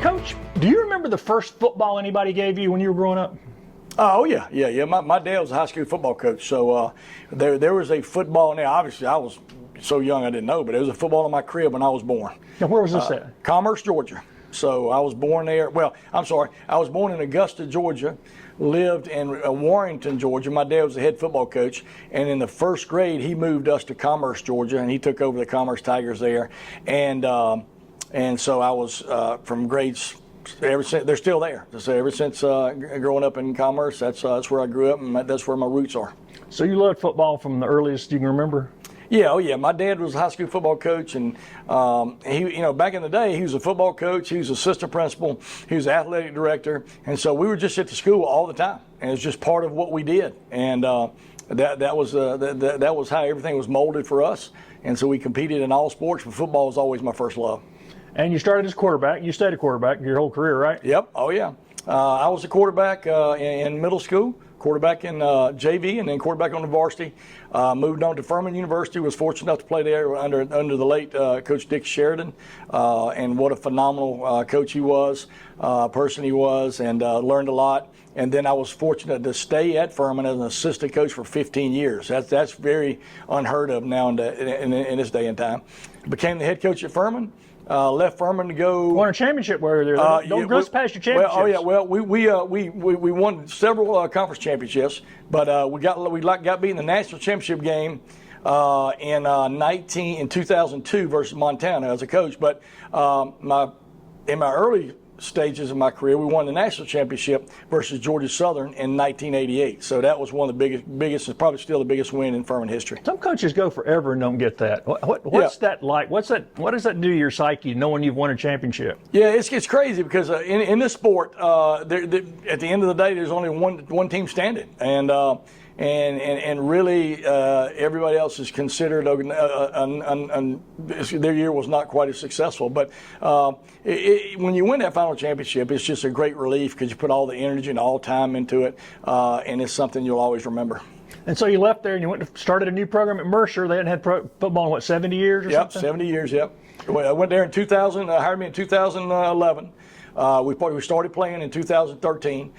Coach, do you remember the first football anybody gave you when you were growing up? Oh yeah. My dad was a high school football coach, so there was a football. Now, obviously, I was so young I didn't know, but there was a football in my crib when I was born. Now, where was this at? Commerce, Georgia. So I was born there. Well, I'm sorry, I was born in Augusta, Georgia. Lived in Warrington, Georgia. My dad was the head football coach, and in the first grade, he moved us to Commerce, Georgia, and he took over the Commerce Tigers there, and so I was from grades. Ever since they're still there. So ever since growing up in Commerce, that's where I grew up, and that's where my roots are. So you loved football from the earliest you can remember? Yeah, oh yeah. My dad was a high school football coach, and he, back in the day, he was a football coach. He was assistant principal. He was athletic director, and so we were just at the school all the time, and it's just part of what we did. And that was how everything was molded for us. And so we competed in all sports, but football was always my first love. And you started as quarterback. You stayed a quarterback your whole career, right? Yep. Oh yeah. I was a quarterback in middle school. Quarterback in JV, and then quarterback on the varsity. Moved on to Furman University. Was fortunate enough to play there under the late Coach Dick Sheridan, and what a phenomenal coach he was, person he was, and learned a lot. And then I was fortunate to stay at Furman as an assistant coach for 15 years. That's very unheard of now in this day and time. Became the head coach at Furman. Left Furman to go. Won a championship while you were there. Don't rust past your championships. We won several conference championships, but we got beat in the national championship game in 2002 versus Montana as a coach. But in my early stages of my career, we won the national championship versus Georgia Southern in 1988. So that was one of the biggest, and probably still the biggest win in Furman history. Some coaches go forever and don't get that. What's that like? What does that do to your psyche, knowing you've won a championship? Yeah, it's crazy because in this sport, at the end of the day, there's only one team standing, and really everybody else is considered their year was not quite as successful. But when you win that final championship, it's just a great relief because you put all the energy and all time into it, and it's something you'll always remember. And so you left there and you started a new program at Mercer. They hadn't had football in 70 years or something? 70 years. Yep. I went there in 2000. Hired me in 2011. We started playing in 2013.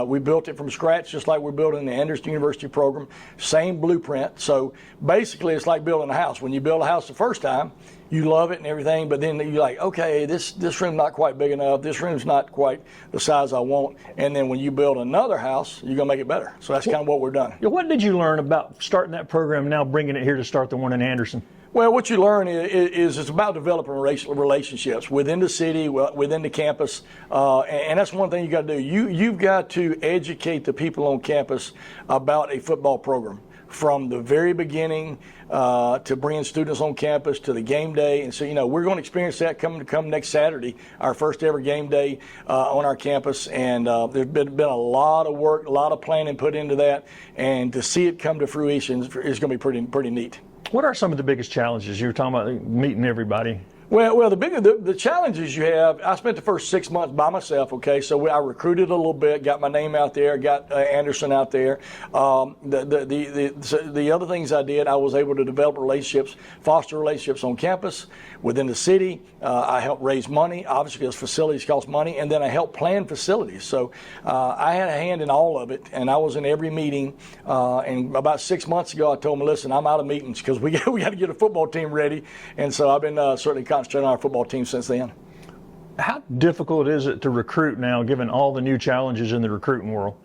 We built it from scratch, just like we're building the Anderson University program. Same blueprint. So basically, it's like building a house. When you build a house the first time, you love it and everything, but then you're like, okay, this room's not quite big enough. This room's not quite the size I want. And then when you build another house, you're going to make it better. So that's kind of what we're doing. What did you learn about starting that program and now bringing it here to start the one in Anderson? Well, what you learn is it's about developing relationships within the city, within the campus, and that's one thing you got to do. You've got to educate the people on campus about a football program from the very beginning to bringing students on campus to the game day. And so, we're going to experience that come next Saturday, our first ever game day on our campus. And there's been a lot of work, a lot of planning put into that, and to see it come to fruition is going to be pretty neat. What are some of the biggest challenges? You were talking about meeting everybody. Well, the challenges you have. I spent the first 6 months by myself. Okay, so I recruited a little bit, got my name out there, got Anderson out there. The other things I did, I was able to develop relationships, foster relationships on campus, within the city. I helped raise money, obviously because facilities cost money, and then I helped plan facilities. So I had a hand in all of it, and I was in every meeting. And about 6 months ago, I told them, listen, I'm out of meetings because we got to get a football team ready. And so I've been certainly concentrating on our football team since then. How difficult is it to recruit now, given all the new challenges in the recruiting world?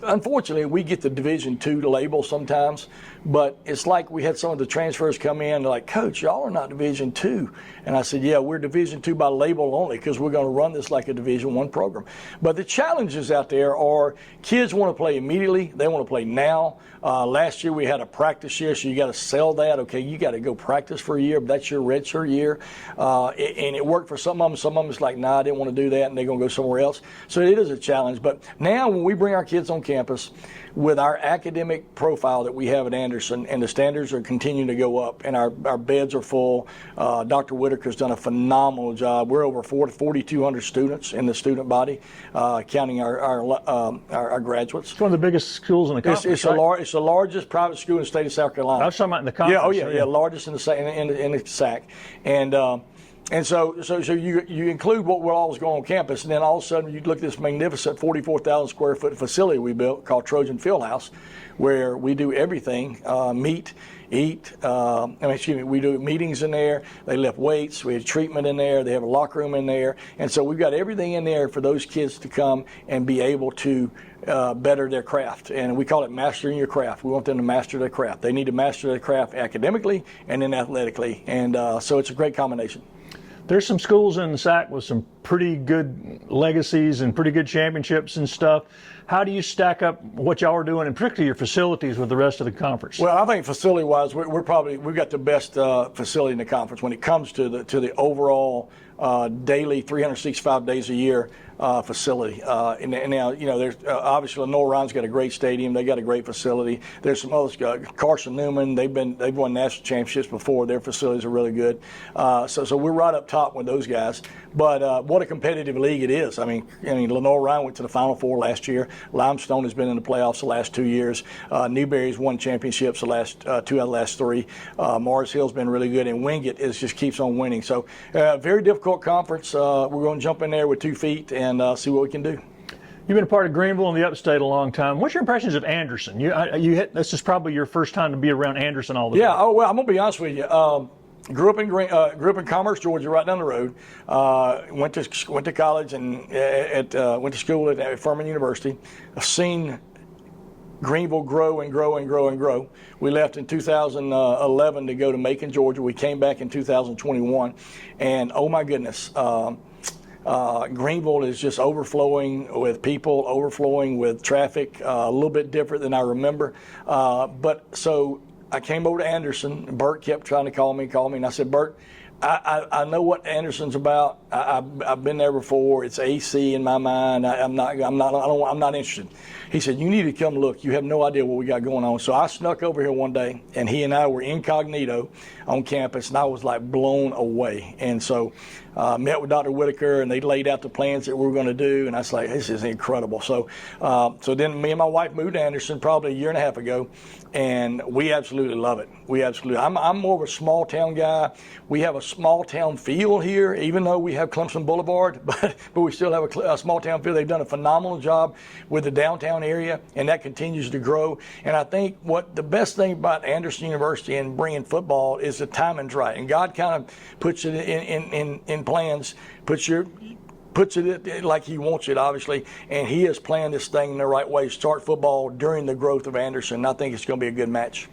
Unfortunately, we get the Division II label sometimes, but it's like we had some of the transfers come in, they're like, Coach, y'all are not Division II. And I said, yeah, we're Division II by label only because we're going to run this like a Division I program. But the challenges out there are kids want to play immediately. They want to play now. Last year we had a practice year, so you got to sell that. Okay, you got to go practice for a year, but that's your redshirt year. And it worked for some of them. Some of them it's like, nah, I didn't want to do that, and they're going to go somewhere else. So it is a challenge. But now when we bring our kids on campus with our academic profile that we have at Anderson, and the standards are continuing to go up, and our beds are full. Dr. Whitaker's done a phenomenal job. We're over 4,200 students in the student body, counting our graduates. It's one of the biggest schools in the conference. It's the largest private school in the state of South Carolina. I was talking about in the conference. Yeah, largest in the SAC. And And so you include what all was going on campus, and then all of a sudden you look at this magnificent 44,000 square foot facility we built called Trojan Fieldhouse, where we do everything, meet, eat. We do meetings in there. They lift weights. We have treatment in there. They have a locker room in there, and so we've got everything in there for those kids to come and be able to better their craft. And we call it mastering your craft. We want them to master their craft. They need to master their craft academically and then athletically, and so it's a great combination. There's some schools in the SAC with some pretty good legacies and pretty good championships and stuff. How do you stack up what y'all are doing, and particularly your facilities, with the rest of the conference? Well, I think facility-wise, we've got the best facility in the conference when it comes to the overall daily 365 days a year facility. And now, there's obviously Lenore Ryan's got a great stadium. They got a great facility. There's some others. Carson Newman. They've won national championships before. Their facilities are really good. So we're right up top with those guys. But what a competitive league it is. I mean, Lenore Ryan went to the Final Four last year. Limestone has been in the playoffs the last 2 years. Newberry's won championships the last 2 out of the last 3. Mars Hill's been really good, and Wingate just keeps on winning. So very difficult conference. We're going to jump in there with 2 feet and see what we can do. You've been a part of Greenville and the Upstate a long time. What's your impressions of Anderson? This is probably your first time to be around Anderson all the time. Yeah. Oh well, I'm gonna be honest with you. Grew up in Commerce, Georgia, right down the road. Went to college and went to school at Furman University. I've seen Greenville grow and grow and grow and grow. We left in 2011 to go to Macon, Georgia. We came back in 2021, and oh my goodness. Greenville is just overflowing with people, overflowing with traffic, a little bit different than I remember. But so I came over to Anderson. Bert kept trying to call me, and I said, Bert, I know what Anderson's about. I've been there before. It's AC in my mind. I'm not interested. He said, you need to come look. You have no idea what we got going on. So I snuck over here one day, and he and I were incognito on campus, and I was like blown away. And so met with Dr. Whitaker, and they laid out the plans that we were going to do, and I was like, this is incredible. So then me and my wife moved to Anderson probably a year and a half ago, and we absolutely love it. I'm more of a small town guy. We have a small town feel here, even though we have Clemson Boulevard, but we still have a small town feel. They've done a phenomenal job with the downtown area, and that continues to grow. And I think what the best thing about Anderson University and bringing football is the timing's right. And God kind of puts it in plans, puts it like he wants it, obviously, and he has planned this thing in the right way. Start football during the growth of Anderson. I think it's going to be a good match.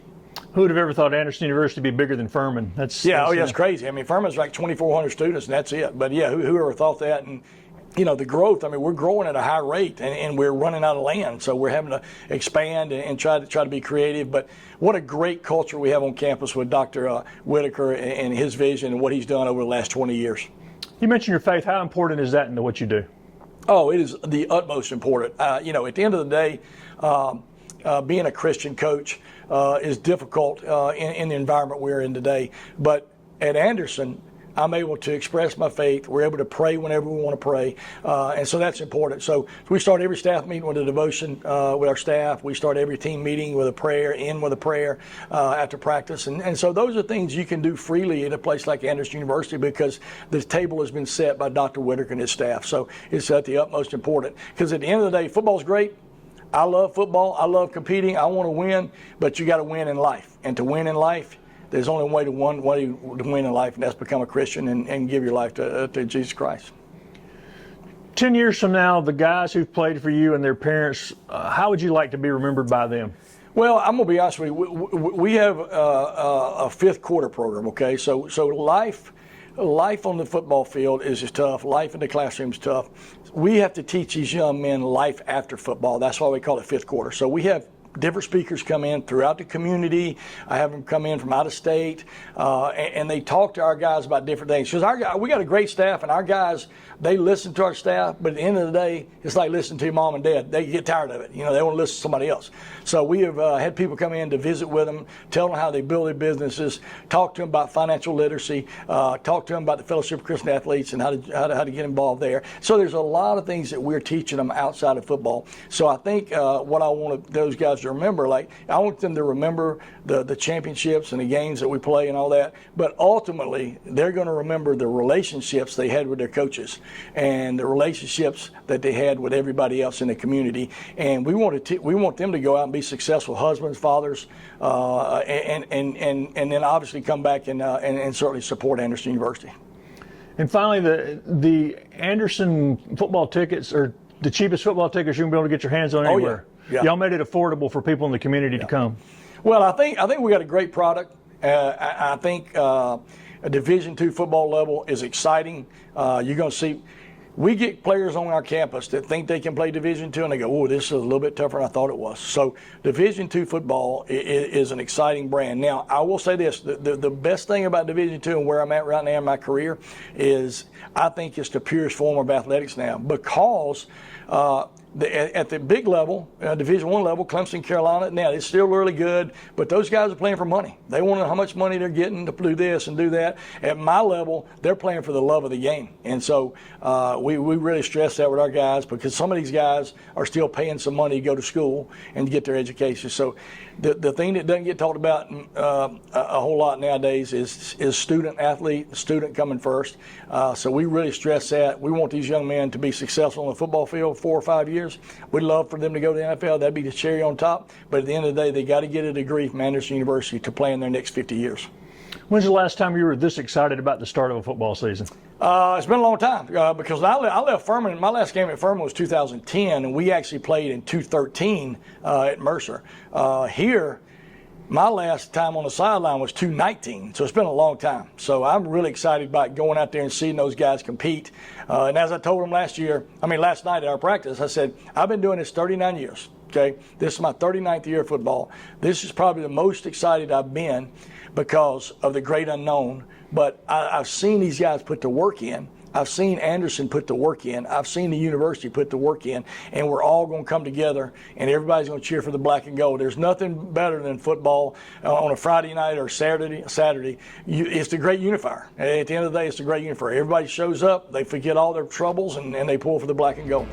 Who would have ever thought Anderson University would be bigger than Furman? It's crazy. I mean, Furman's like 2,400 students, and that's it. But yeah, whoever thought that? And the growth. I mean, we're growing at a high rate, and we're running out of land, so we're having to expand and try to be creative. But what a great culture we have on campus with Dr. Whitaker and his vision and what he's done over the last 20 years. You mentioned your faith. How important is that into what you do? Oh, it is the utmost important. At the end of the day, being a Christian coach is difficult in the environment we're in today. But at Anderson, I'm able to express my faith. We're able to pray whenever we want to pray. And so that's important. So we start every staff meeting with a devotion with our staff. We start every team meeting with a prayer, end with a prayer after practice. And so those are things you can do freely in a place like Anderson University because the table has been set by Dr. Whitaker and his staff. So it's at the utmost important. Because at the end of the day, football's great. I love football. I love competing. I want to win. But you got to win in life. And to win in life, there's only one way to win in life, and that's become a Christian and give your life to Jesus Christ. 10 years from now, the guys who've played for you and their parents, how would you like to be remembered by them? Well, I'm going to be honest with you. We have a fifth quarter program, okay? So life on the football field is just tough. Life in the classroom is tough. We have to teach these young men life after football. That's why we call it fifth quarter. So we have different speakers come in throughout the community. I have them come in from out of state, and they talk to our guys about different things. Because we got a great staff, and our guys, they listen to our staff, but at the end of the day, it's like listening to your mom and dad. They get tired of it. They want to listen to somebody else. So we have had people come in to visit with them, tell them how they build their businesses, talk to them about financial literacy, talk to them about the Fellowship of Christian Athletes and how to get involved there. So there's a lot of things that we're teaching them outside of football. So I think what I want those guys to remember. Like, I want them to remember the championships and the games that we play and all that. But ultimately, they're going to remember the relationships they had with their coaches and the relationships that they had with everybody else in the community. And we want them to go out and be successful husbands, fathers, and then obviously come back and certainly support Anderson University. And finally, the Anderson football tickets are the cheapest football tickets you can be able to get your hands on anywhere. Yeah. Y'all made it affordable for people in the community to come. Well, I think we got a great product. I think a Division II football level is exciting. You're going to see. We get players on our campus that think they can play Division II, and they go, "Oh, this is a little bit tougher than I thought it was." So, Division II football is an exciting brand. Now, I will say this: the best thing about Division II and where I'm at right now in my career is I think it's the purest form of athletics now, because at the big level, Division I level, Clemson, Carolina, now it's still really good, but those guys are playing for money. They want to know how much money they're getting to do this and do that. At my level, they're playing for the love of the game. And so we really stress that with our guys, because some of these guys are still paying some money to go to school and to get their education. So the thing that doesn't get talked about a whole lot nowadays is student athlete, student coming first. So we really stress that. We want these young men to be successful on the football field 4 or 5 years. We'd love for them to go to the NFL. That'd be the cherry on top. But at the end of the day, they got to get a degree from Anderson University to play in their next 50 years. When's the last time you were this excited about the start of a football season? It's been a long time because I left Furman. My last game at Furman was 2010, and we actually played in 2013 at Mercer. Here, my last time on the sideline was 2019, so it's been a long time. So I'm really excited about going out there and seeing those guys compete. And as I told them last night at our practice, I said, I've been doing this 39 years. Okay, this is my 39th year of football. This is probably the most excited I've been because of the great unknown. But I've seen these guys put the work in. I've seen Anderson put the work in. I've seen the university put the work in, and we're all going to come together, and everybody's going to cheer for the black and gold. There's nothing better than football on a Friday night or Saturday. It's the great unifier. At the end of the day, it's the great unifier. Everybody shows up, they forget all their troubles, and they pull for the black and gold.